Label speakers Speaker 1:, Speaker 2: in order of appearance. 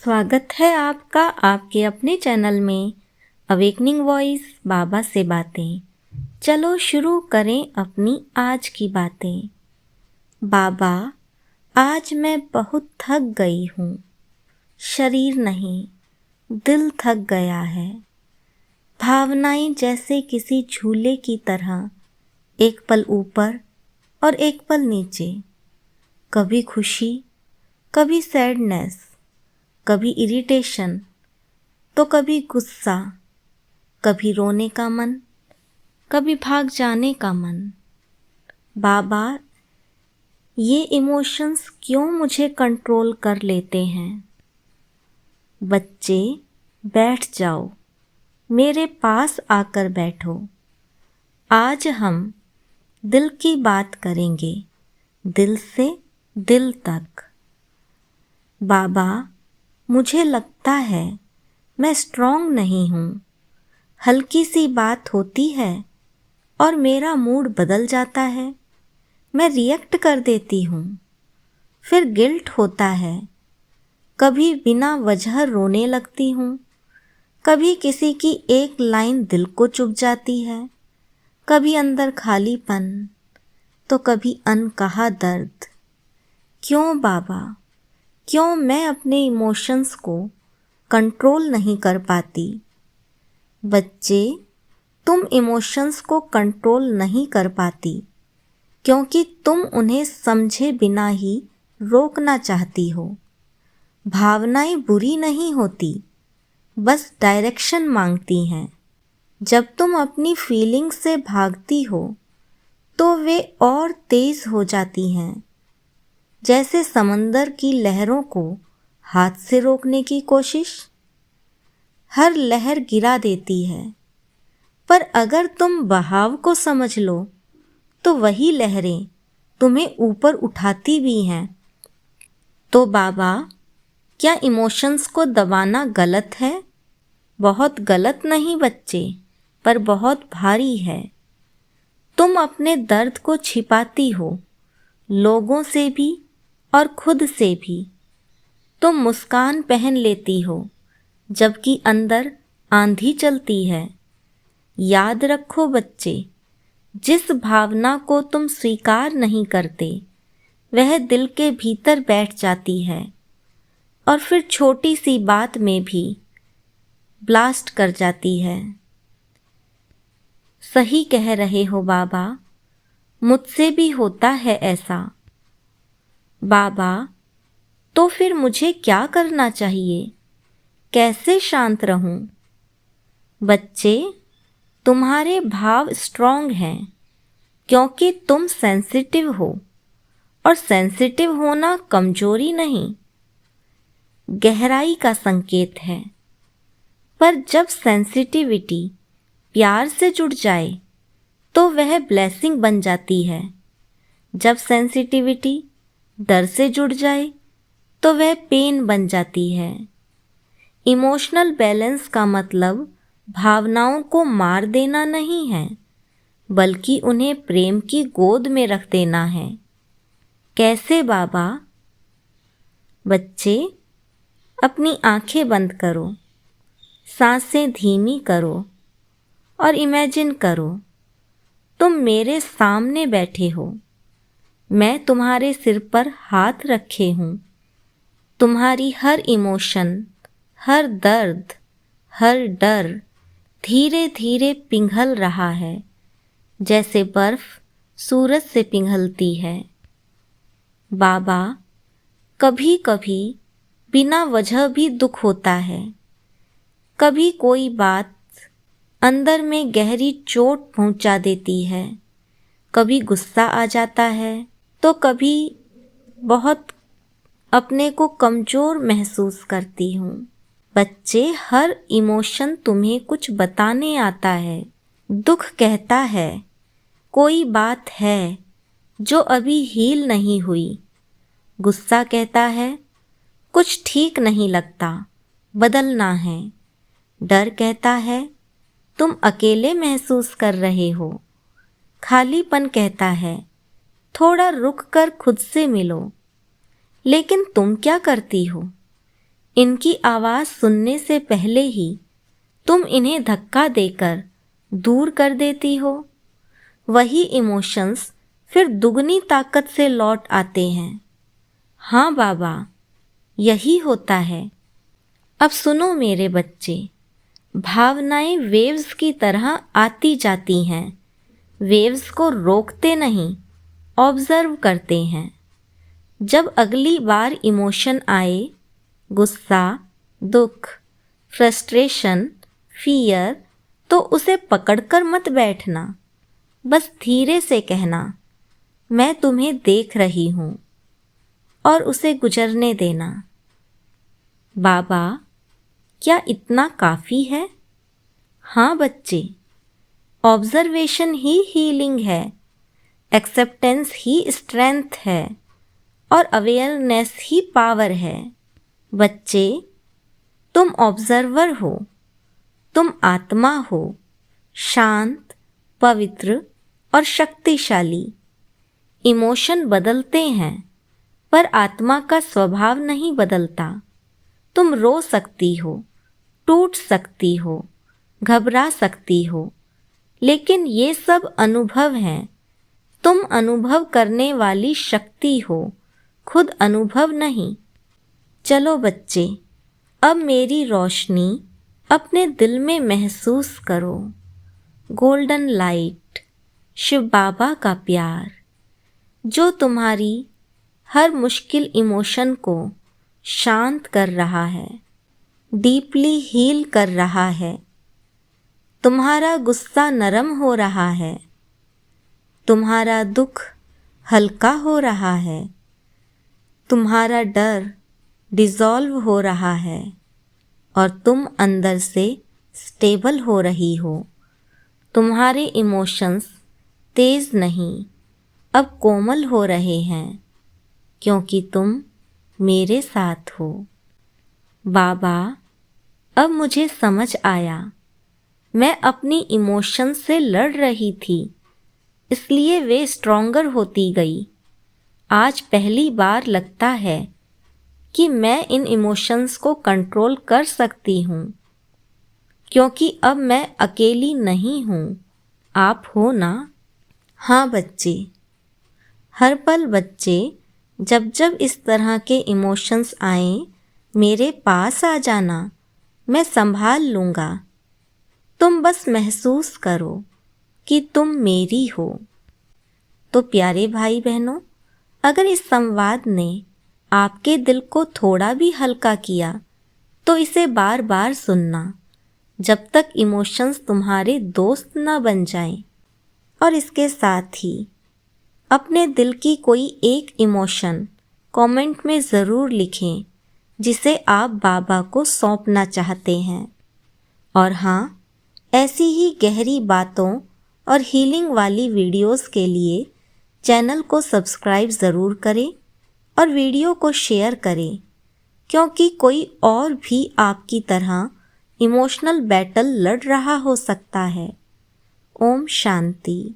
Speaker 1: स्वागत है आपका आपके अपने चैनल में अवेकनिंग वॉइस बाबा से बातें। चलो शुरू करें अपनी आज की बातें। बाबा, आज मैं बहुत थक गई हूँ। शरीर नहीं, दिल थक गया है। भावनाएं जैसे किसी झूले की तरह एक पल ऊपर और एक पल नीचे। कभी खुशी, कभी सैडनेस, कभी इरिटेशन तो कभी गुस्सा, कभी रोने का मन, कभी भाग जाने का मन। बाबा, ये इमोशंस क्यों मुझे कंट्रोल कर लेते हैं? बच्चे, बैठ जाओ, मेरे पास आकर बैठो। आज हम दिल की बात करेंगे, दिल से दिल तक। बाबा, मुझे लगता है मैं स्ट्रॉन्ग नहीं हूँ। हल्की सी बात होती है और मेरा मूड बदल जाता है। मैं रिएक्ट कर देती हूँ, फिर गिल्ट होता है। कभी बिना वजह रोने लगती हूँ, कभी किसी की एक लाइन दिल को चुभ जाती है, कभी अंदर खालीपन तो कभी अनकहा दर्द। क्यों बाबा, क्यों मैं अपने इमोशंस को कंट्रोल नहीं कर पाती? बच्चे, तुम इमोशंस को कंट्रोल नहीं कर पाती क्योंकि तुम उन्हें समझे बिना ही रोकना चाहती हो। भावनाएं बुरी नहीं होती, बस डायरेक्शन मांगती हैं। जब तुम अपनी फीलिंग्स से भागती हो तो वे और तेज हो जाती हैं, जैसे समंदर की लहरों को हाथ से रोकने की कोशिश। हर लहर गिरा देती है, पर अगर तुम बहाव को समझ लो तो वही लहरें तुम्हें ऊपर उठाती भी हैं। तो बाबा, क्या इमोशंस को दबाना गलत है? बहुत गलत नहीं बच्चे, पर बहुत भारी है। तुम अपने दर्द को छिपाती हो, लोगों से भी और खुद से भी। तुम मुस्कान पहन लेती हो, जबकि अंदर आंधी चलती है। याद रखो बच्चे, जिस भावना को तुम स्वीकार नहीं करते, वह दिल के भीतर बैठ जाती है और फिर छोटी सी बात में भी ब्लास्ट कर जाती है। सही कह रहे हो बाबा, मुझसे भी होता है ऐसा। बाबा, तो फिर मुझे क्या करना चाहिए? कैसे शांत रहूं? बच्चे, तुम्हारे भाव स्ट्रॉन्ग हैं क्योंकि तुम सेंसिटिव हो, और सेंसिटिव होना कमजोरी नहीं, गहराई का संकेत है। पर जब सेंसिटिविटी प्यार से जुड़ जाए तो वह ब्लेसिंग बन जाती है। जब सेंसिटिविटी डर से जुड़ जाए तो वह पेन बन जाती है। इमोशनल बैलेंस का मतलब भावनाओं को मार देना नहीं है, बल्कि उन्हें प्रेम की गोद में रख देना है। कैसे बाबा? बच्चे, अपनी आंखें बंद करो, सांसें धीमी करो और इमेजिन करो तुम मेरे सामने बैठे हो। मैं तुम्हारे सिर पर हाथ रखे हूँ। तुम्हारी हर इमोशन, हर दर्द, हर डर धीरे धीरे पिघल रहा है, जैसे बर्फ सूरज से पिघलती है। बाबा, कभी कभी बिना वजह भी दुख होता है। कभी कोई बात अंदर में गहरी चोट पहुंचा देती है। कभी गुस्सा आ जाता है तो कभी बहुत अपने को कमजोर महसूस करती हूँ। बच्चे, हर इमोशन तुम्हें कुछ बताने आता है। दुख कहता है कोई बात है जो अभी हील नहीं हुई। गुस्सा कहता है कुछ ठीक नहीं लगता, बदलना है। डर कहता है तुम अकेले महसूस कर रहे हो। खालीपन कहता है थोड़ा रुक कर खुद से मिलो। लेकिन तुम क्या करती हो? इनकी आवाज़ सुनने से पहले ही तुम इन्हें धक्का देकर दूर कर देती हो। वही इमोशंस फिर दुगनी ताकत से लौट आते हैं। हाँ बाबा, यही होता है। अब सुनो मेरे बच्चे, भावनाएं वेव्स की तरह आती जाती हैं। वेव्स को रोकते नहीं, ऑब्जर्व करते हैं। जब अगली बार इमोशन आए, गुस्सा, दुख, फ्रस्ट्रेशन, फियर, तो उसे पकड़कर मत बैठना। बस धीरे से कहना, मैं तुम्हें देख रही हूँ, और उसे गुजरने देना। बाबा, क्या इतना काफ़ी है? हाँ बच्चे, ऑब्जर्वेशन ही हीलिंग है, एक्सेप्टेंस ही स्ट्रेंथ है, और अवेयरनेस ही पावर है। बच्चे, तुम ऑब्जर्वर हो, तुम आत्मा हो, शांत, पवित्र और शक्तिशाली। इमोशन बदलते हैं, पर आत्मा का स्वभाव नहीं बदलता। तुम रो सकती हो, टूट सकती हो, घबरा सकती हो, लेकिन ये सब अनुभव हैं। तुम अनुभव करने वाली शक्ति हो, खुद अनुभव नहीं। चलो बच्चे, अब मेरी रोशनी अपने दिल में महसूस करो। गोल्डन लाइट, शिव बाबा का प्यार, जो तुम्हारी हर मुश्किल इमोशन को शांत कर रहा है, डीपली हील कर रहा है। तुम्हारा गुस्सा नरम हो रहा है, तुम्हारा दुख हल्का हो रहा है, तुम्हारा डर डिसॉल्व हो रहा है, और तुम अंदर से स्टेबल हो रही हो। तुम्हारे इमोशंस तेज नहीं, अब कोमल हो रहे हैं, क्योंकि तुम मेरे साथ हो। बाबा, अब मुझे समझ आया, मैं अपनी इमोशंस से लड़ रही थी, इसलिए वे स्ट्रॉन्गर होती गई। आज पहली बार लगता है कि मैं इन इमोशंस को कंट्रोल कर सकती हूँ, क्योंकि अब मैं अकेली नहीं हूँ, आप हो ना? हाँ बच्चे, हर पल बच्चे, जब जब इस तरह के इमोशंस आएं, मेरे पास आ जाना, मैं संभाल लूँगा। तुम बस महसूस करो कि तुम मेरी हो। तो प्यारे भाई बहनों, अगर इस संवाद ने आपके दिल को थोड़ा भी हल्का किया, तो इसे बार बार सुनना, जब तक इमोशंस तुम्हारे दोस्त न बन जाएं। और इसके साथ ही अपने दिल की कोई एक इमोशन कमेंट में ज़रूर लिखें, जिसे आप बाबा को सौंपना चाहते हैं। और हाँ, ऐसी ही गहरी बातों और हीलिंग वाली वीडियोस के लिए चैनल को सब्सक्राइब ज़रूर करें और वीडियो को शेयर करें, क्योंकि कोई और भी आपकी तरह इमोशनल बैटल लड़ रहा हो सकता है। ओम शांति।